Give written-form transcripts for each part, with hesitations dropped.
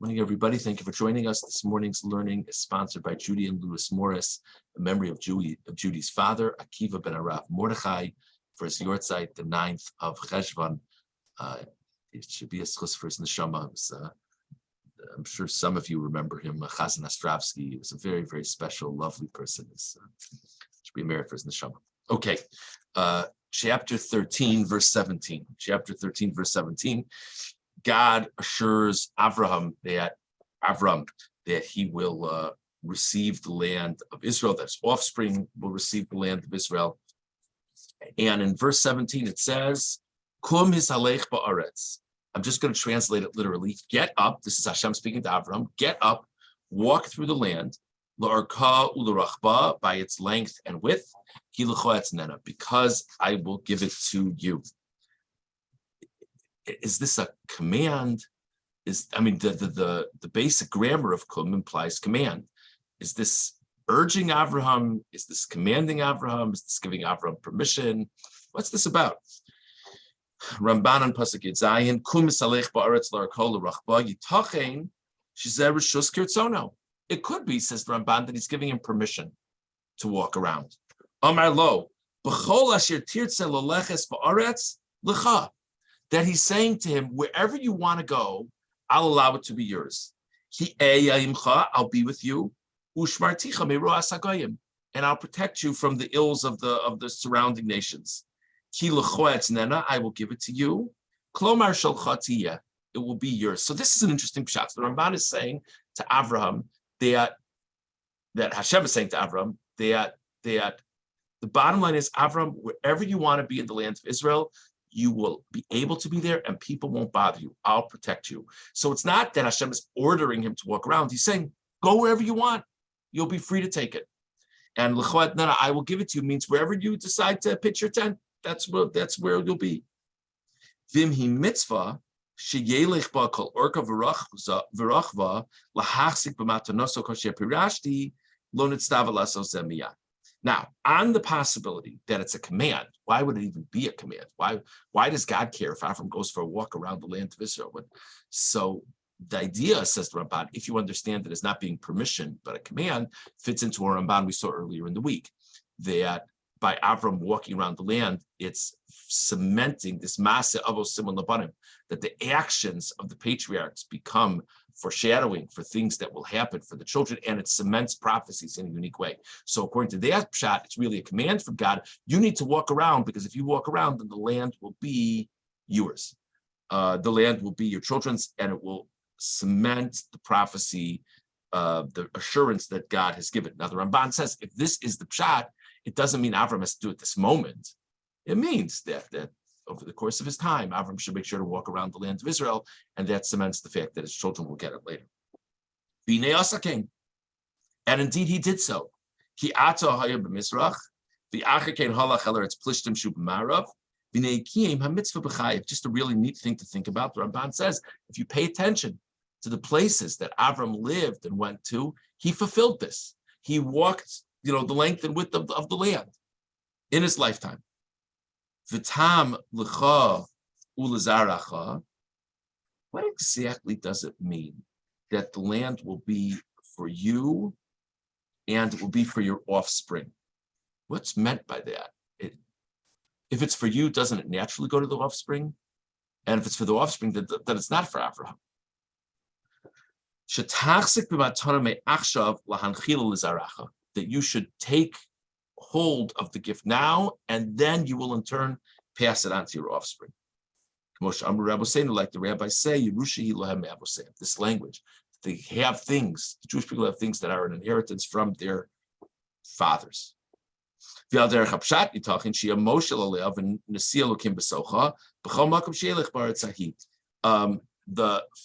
Morning, everybody. Thank you for joining us. This morning's learning is sponsored by Judy and Louis Morris, in memory of Judy's father, Akiva ben Arav Mordechai, for his yortzeit, the 9th of Cheshvan. It should be a schus for his neshama. I'm sure some of you remember him, Chazan Ostrovsky. He was a very, very special, lovely person. Should be married for his neshama. Okay, chapter 13, verse 17. Chapter 13, verse 17. God assures Avram that he will receive the land of Israel, that his offspring will receive the land of Israel. And in verse 17, it says, Kum hisalech ba'aretz. I'm just going to translate it literally. Get up. This is Hashem speaking to Avram. Get up, walk through the land, la'arka u'l'rachba, by its length and width, ki l'cho etznena, because I will give it to you. Is this a command? The basic grammar of kum implies command. Is this urging Avraham? Is this commanding Avraham? Is this giving Avraham permission? What's this about? Ramban on Pasuk Yud Zayin, kum misalech ba'aretz la'arkol l'rachba yitachen shezer rishus kirtzono. It could be, says Ramban, that he's giving him permission to walk around. Amar lo, b'chol asher tirtze l'leches ba'aretz lecha. That he's saying to him, wherever you want to go, I'll allow it to be yours. I'll be with you, and I'll protect you from the ills of the surrounding nations. I will give it to you. It will be yours. So this is an interesting pshat. The Ramban is saying to Avraham that Hashem is saying to Avraham that the bottom line is, Avraham, wherever you want to be in the land of Israel, you will be able to be there and people won't bother you. I'll protect you. So it's not that Hashem is ordering him to walk around. He's saying, go wherever you want. You'll be free to take it. And l'choat nana, I will give it to you, means wherever you decide to pitch your tent, that's where you'll be. Vimhi mitzvah, sheyelech ba kol orka v'rachva, lahachzik b'matanoso kosher pirashti, lo nitztava laso zemiyah. Now, on the possibility that it's a command, why would it even be a command? Why does God care if Avram goes for a walk around the land of Israel? So the idea, says the Ramban, if you understand that it's not being permission, but a command, fits into a Ramban we saw earlier in the week, that by Avram walking around the land, it's cementing this maaseh avos simon labanim, that the actions of the patriarchs become foreshadowing for things that will happen for the children, and it cements prophecies in a unique way. So according to that pshat, it's really a command from God. You need to walk around, because if you walk around, then the land will be yours. The land will be your children's, and it will cement the prophecy, the assurance that God has given. Now the Ramban says, if this is the pshat, it doesn't mean Avram has to do it this moment. It means that over the course of his time, Avram should make sure to walk around the land of Israel, and that cements the fact that his children will get it later. And indeed he did so. Just a really neat thing to think about. The Ramban says, if you pay attention to the places that Avram lived and went to, he fulfilled this. He walked, the length and width of the land in his lifetime. V'tam lecha u'lezaracha. What exactly does it mean that the land will be for you and it will be for your offspring? What's meant by that? If it's for you, doesn't it naturally go to the offspring? And if it's for the offspring, then it's not for Avraham. That you should take hold of the gift now, and then you will in turn pass it on to your offspring. Like the rabbis say, this language, they have things, the Jewish people have things that are an inheritance from their fathers.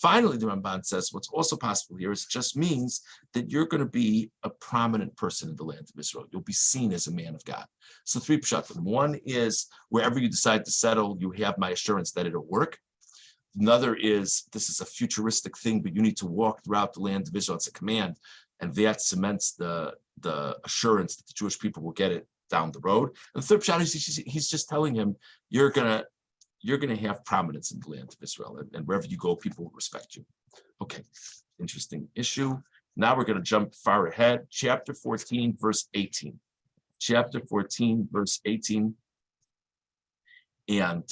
Finally, the Ramban says what's also possible here is it just means that you're going to be a prominent person in the land of Israel. You'll be seen as a man of God. So 3 pshatim. One is wherever you decide to settle, you have my assurance that it'll work. Another is this is a futuristic thing, but you need to walk throughout the land of Israel. It's a command, and that cements the assurance that the Jewish people will get it down the road. And the third pshat is he's just telling him you're gonna have prominence in the land of Israel, and wherever you go, people will respect you. Okay, interesting issue. Now we're going to jump far ahead. Chapter 14, verse 18. Chapter 14, verse 18. And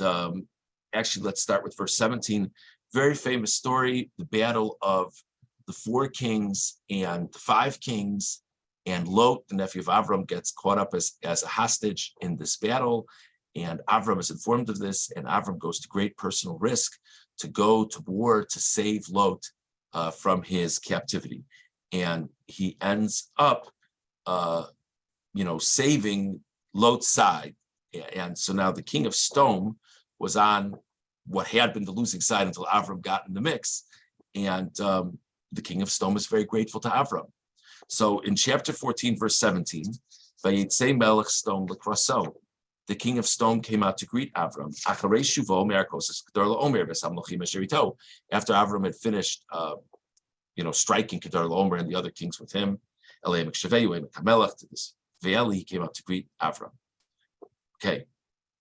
actually, let's start with verse 17. Very famous story, the battle of the 4 kings and the 5 kings. And Lot, the nephew of Avram, gets caught up as a hostage in this battle. And Avram is informed of this, and Avram goes to great personal risk to go to war to save Lot from his captivity. And he ends up, saving Lot's side. And so now the king of Sodom was on what had been the losing side until Avram got in the mix. And the king of Sodom is very grateful to Avram. So in chapter 14, verse 17, Vayitzei melech Sodom lekraso, the king of Sodom came out to greet Avram. After Avram had finished, striking Kedar Laomer and the other kings with him, to this valley, he came out to greet Avram. Okay,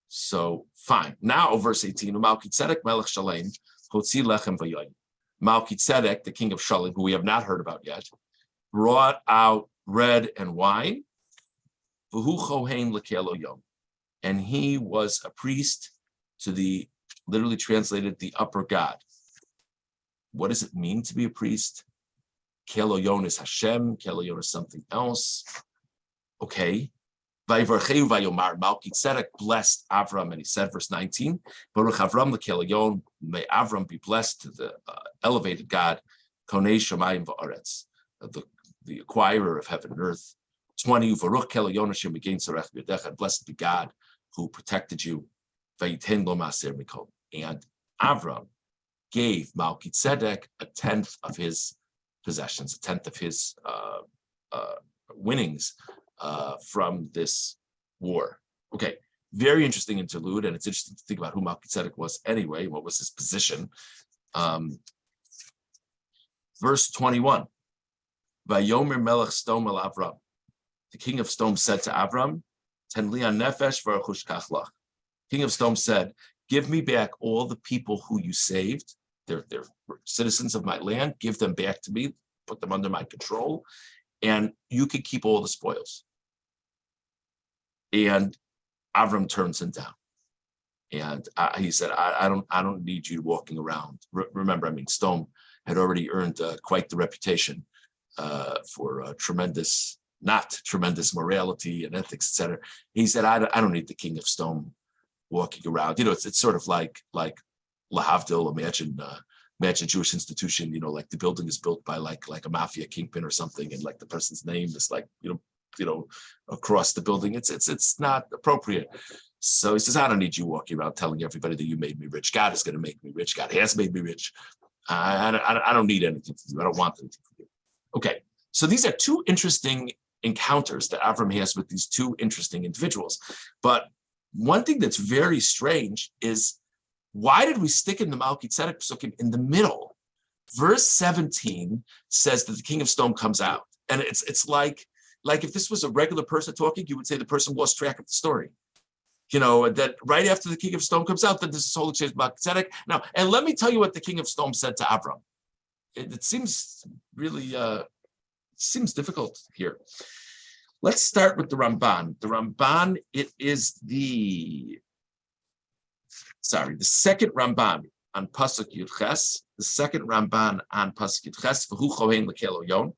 so fine. Now, verse 18, Malkitzedek melech Shalem, hotzi lechem v'yoyin. Malkitzedek, the king of Shalem, who we have not heard about yet, brought out bread and wine, v'hu chohen lekelo yom, and he was a priest to the, literally translated, the upper God. What does it mean to be a priest? Kelo yon is Hashem, Kelo yon is something else. Okay. Vayivarcheu vayomar, Malkitzedek blessed Avram, and he said, verse 19, Baruch Avram lekelo yon, may Avram be blessed to the elevated God, Konei Shamayim va'aretz, the acquirer of heaven and earth. 20, Baruch kelo yon Hashem begain sarech b'yadecha, blessed be God who protected you. Vayiten lo maser mikol, and Avram gave Malkitzedek a 10th of his possessions, a 10th of his winnings from this war. Okay, very interesting interlude, and it's interesting to think about who Malkitzedek was anyway, what was his position. Verse 21, Vayomer melech Sodom el Avram, the king of Sodom said to Avram, Ten li nefesh v'achushkach lach. King of Sodom said, give me back all the people who you saved. They're citizens of my land. Give them back to me. Put them under my control, and you can keep all the spoils. And Avram turns him down, and he said, "I don't need you walking around." Remember, Sodom had already earned quite the reputation for not tremendous morality and ethics, etc. He said, "I don't need the king of Sodom walking around." It's sort of like Lahavdil, imagine a Jewish institution, like the building is built by like a mafia kingpin or something, and like the person's name is across the building. It's not appropriate. So he says, I don't need you walking around telling everybody that you made me rich. God is going to make me rich. God has made me rich. I don't need anything from you. I don't want anything from you. Okay, so these are 2 interesting encounters that Avram has with these 2 interesting individuals. But one thing that's very strange is, why did we stick in the Malkitzedek Psukim in the middle? Verse 17 says that the king of Sodom comes out. And it's like if this was a regular person talking, you would say the person lost track of the story. That right after the king of Sodom comes out, that this is whole exchange with Melchizedek. Now, and let me tell you what the king of Sodom said to Avram. It seems really seems difficult here. Let's start with the Ramban. The Ramban, it is the second Ramban on Pasuk Yud Ches. The second Ramban on Pasuk Yud Ches. V'hu chohen lekelo yon.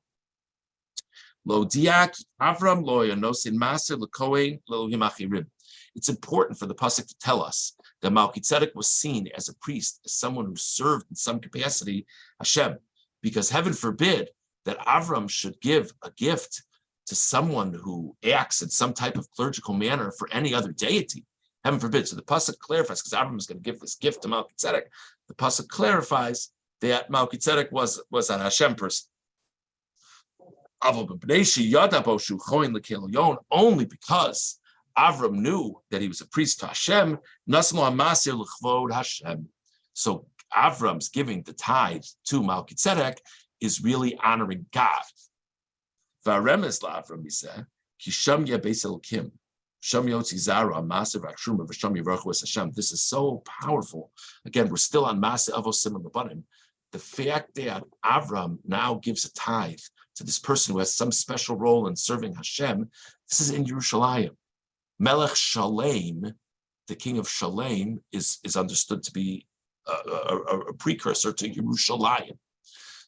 Lo diak Avram lo yonosin maser lekohen lelohim achirim. It's important for the pasuk to tell us that Malkitzedek was seen as a priest, as someone who served in some capacity Hashem, because heaven forbid that Avram should give a gift to someone who acts in some type of clerical manner for any other deity. Heaven forbid. So the pasuk clarifies, because Avram is going to give this gift to Malkitzedek. The pasuk clarifies that Malkitzedek was an Hashem person. Only because Avram knew that he was a priest to Hashem. So Avram's giving the tithe to Malkitzedek is really honoring God. This is so powerful. Again, we're still on Maaseh Avosim and Labanim. the fact that Avram now gives a tithe to this person who has some special role in serving Hashem, this is in Yerushalayim. Melech Shalem, the king of Shalem, is understood to be a precursor to Yerushalayim.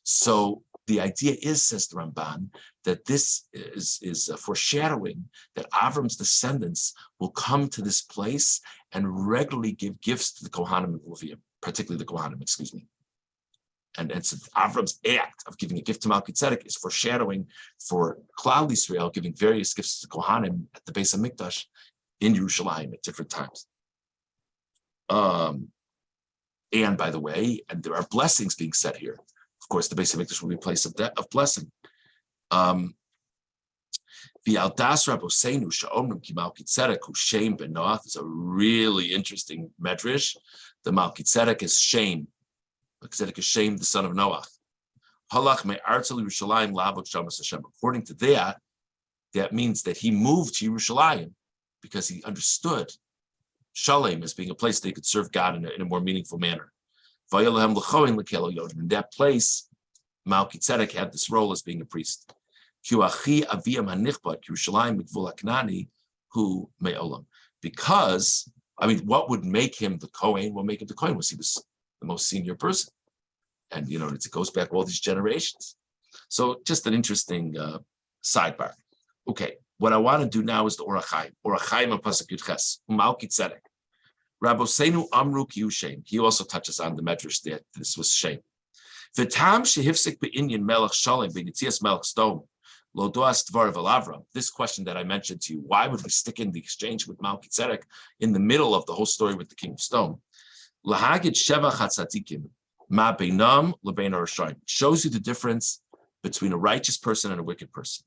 So the idea is, says the Ramban, that this is a foreshadowing that Avram's descendants will come to this place and regularly give gifts to the Kohanim and Leviim, particularly the Kohanim, excuse me. And so Avram's act of giving a gift to Melchizedek is foreshadowing for Klal Yisrael giving various gifts to Kohanim at the base of Mikdash in Yerushalayim at different times. And by the way, and there are blessings being said here. Of course, the base of Mikdash will be a place of blessing. The Aldas Rabosenu Sha'omrim Ki Melchizedek Hu Shem Ben Noach is a really interesting medrash. The Melchizedek is Shem. Melchizedek is Shem, the son of Noach. Halach me'artzel Yerushalayim la'avod shamas Hashem. According to that, that means that he moved to Yerushalayim because he understood Shalem as being a place they could serve God in a more meaningful manner. In that place, Melchizedek had this role as being a priest. Because, I mean, what would make him the Kohen? What make him the Kohen was he was the most senior person. And, you know, it goes back all these generations. So just an interesting sidebar. Okay, what I want to do now is the Orach Chaim. Orach Chaim on Pasuk Yud Ches, Melchizedek. Rabosenu Amru Ki Shem. He also touches on the medrash that this was Shem. V'tam shehifsik be'inyan melech shalem be'nitzias melech stone lo doas dvar Avram. This question that I mentioned to you, why would we stick in the exchange with Melchizedek in the middle of the whole story with the king of stone? Lahagid sheva chatzatikim ma beinam lebein harashaim. Shows you the difference between a righteous person and a wicked person.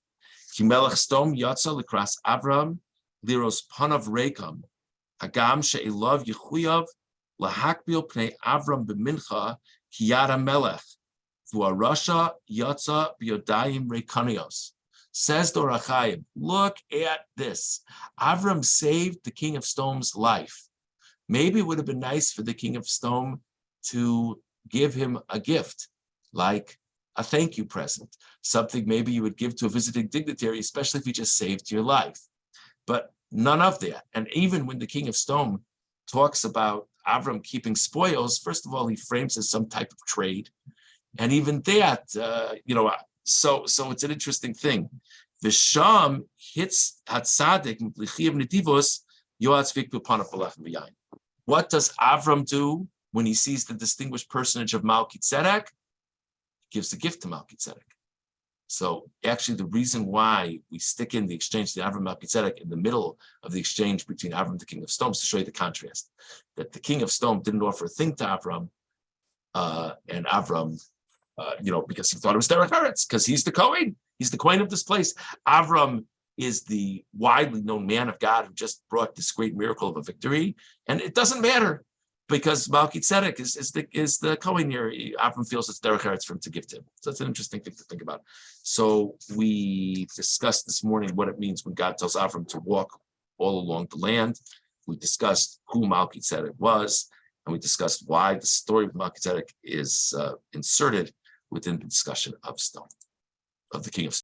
Ki melech stone yatsa lekras Avram liros panav rekam. Hagam she'elav yechuyav lahakbil pnei Avram b'mincha kiyara melech v'arasha yatsa b'yodayim rekanios. Says the Orach Chaim, look at this. Avram saved the king of Stone's life. Maybe it would have been nice for the king of Stone to give him a gift, like a thank you present, something maybe you would give to a visiting dignitary, especially if he just saved your life. But none of that. And even when the king of Stone talks about Avram keeping spoils, first of all, he frames as some type of trade. And even that, so it's an interesting thing. Visham hits Hatzadik Mplichiv Netivos Yoatz Viktu Panapalach V'yayin. What does Avram do when he sees the distinguished personage of Melchizedek? He gives the gift to Melchizedek. So actually the reason why we stick in the exchange to Avram Melchizedek in the middle of the exchange between Avram and the king of Stone is to show you the contrast. That the king of Stone didn't offer a thing to Avram, and Avram, because he thought it was Derech Eretz, because he's the Kohen of this place. Avram is the widely known man of God who just brought this great miracle of a victory, and it doesn't matter because Melchizedek is the Kohen here. Avram feels it's Derech Eretz for him to give to him. So that's an interesting thing to think about. So we discussed this morning what it means when God tells Avram to walk all along the land. We discussed who Melchizedek was, and we discussed why the story of Melchizedek is inserted within the discussion of Stone, of the king of Stone.